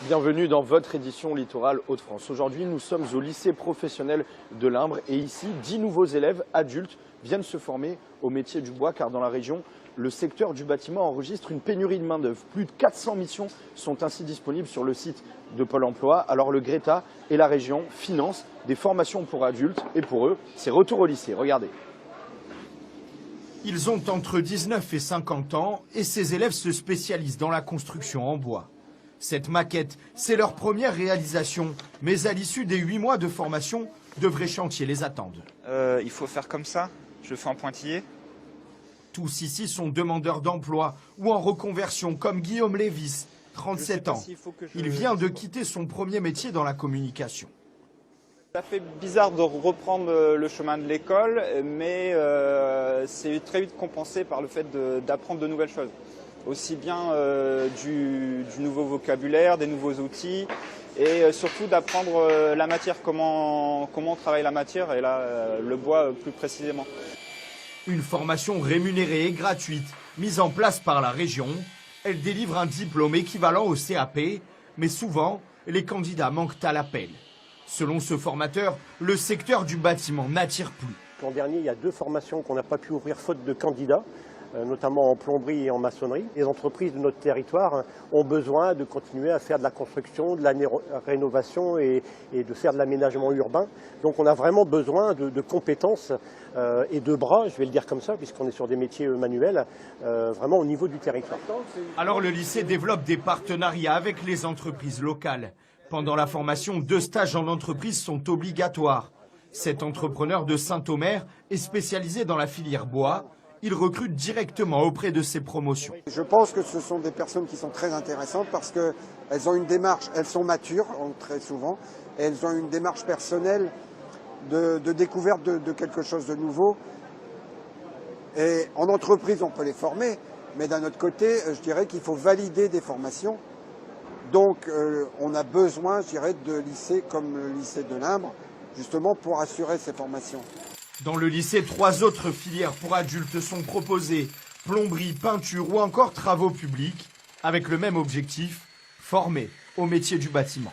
Bienvenue dans votre édition Littoral Hauts-de-France. Aujourd'hui, nous sommes au lycée professionnel de l'Imbre et ici, 10 nouveaux élèves adultes viennent se former au métier du bois car dans la région, le secteur du bâtiment enregistre une pénurie de main-d'œuvre. Plus de 400 missions sont ainsi disponibles sur le site de Pôle emploi. Alors le Greta et la région financent des formations pour adultes et pour eux, c'est retour au lycée. Regardez. Ils ont entre 19 et 50 ans et ces élèves se spécialisent dans la construction en bois. Cette maquette, c'est leur première réalisation, mais à l'issue des 8 mois de formation, de vrais chantiers les attendent. Il faut faire comme ça, je fais en pointillé. Tous ici sont demandeurs d'emploi ou en reconversion, comme Guillaume Lévis, 37 ans. Il vient de quitter son premier métier dans la communication. Ça fait bizarre de reprendre le chemin de l'école, mais c'est très vite compensé par le fait d'apprendre de nouvelles choses. Aussi bien du nouveau vocabulaire, des nouveaux outils et surtout d'apprendre la matière, comment on travaille la matière et là le bois plus précisément. Une formation rémunérée et gratuite, mise en place par la région. Elle délivre un diplôme équivalent au CAP, mais souvent, les candidats manquent à l'appel. Selon ce formateur, le secteur du bâtiment n'attire plus. L'an dernier, il y a 2 formations qu'on n'a pas pu ouvrir faute de candidats, notamment en plomberie et en maçonnerie. Les entreprises de notre territoire ont besoin de continuer à faire de la construction, de la rénovation et de faire de l'aménagement urbain. Donc on a vraiment besoin de compétences et de bras, je vais le dire comme ça, puisqu'on est sur des métiers manuels, vraiment au niveau du territoire. Alors le lycée développe des partenariats avec les entreprises locales. Pendant la formation, 2 stages en entreprise sont obligatoires. Cet entrepreneur de Saint-Omer est spécialisé dans la filière bois. Il recrute directement auprès de ses promotions. Je pense que ce sont des personnes qui sont très intéressantes parce qu'elles ont une démarche, elles sont matures très souvent, et elles ont une démarche personnelle de découverte de quelque chose de nouveau. Et en entreprise, on peut les former, mais d'un autre côté, je dirais qu'il faut valider des formations. Donc on a besoin, je dirais, de lycées comme le lycée de l'Imbre, justement pour assurer ces formations. Dans le lycée, 3 autres filières pour adultes sont proposées. Plomberie, peinture ou encore travaux publics, avec le même objectif, former au métier du bâtiment.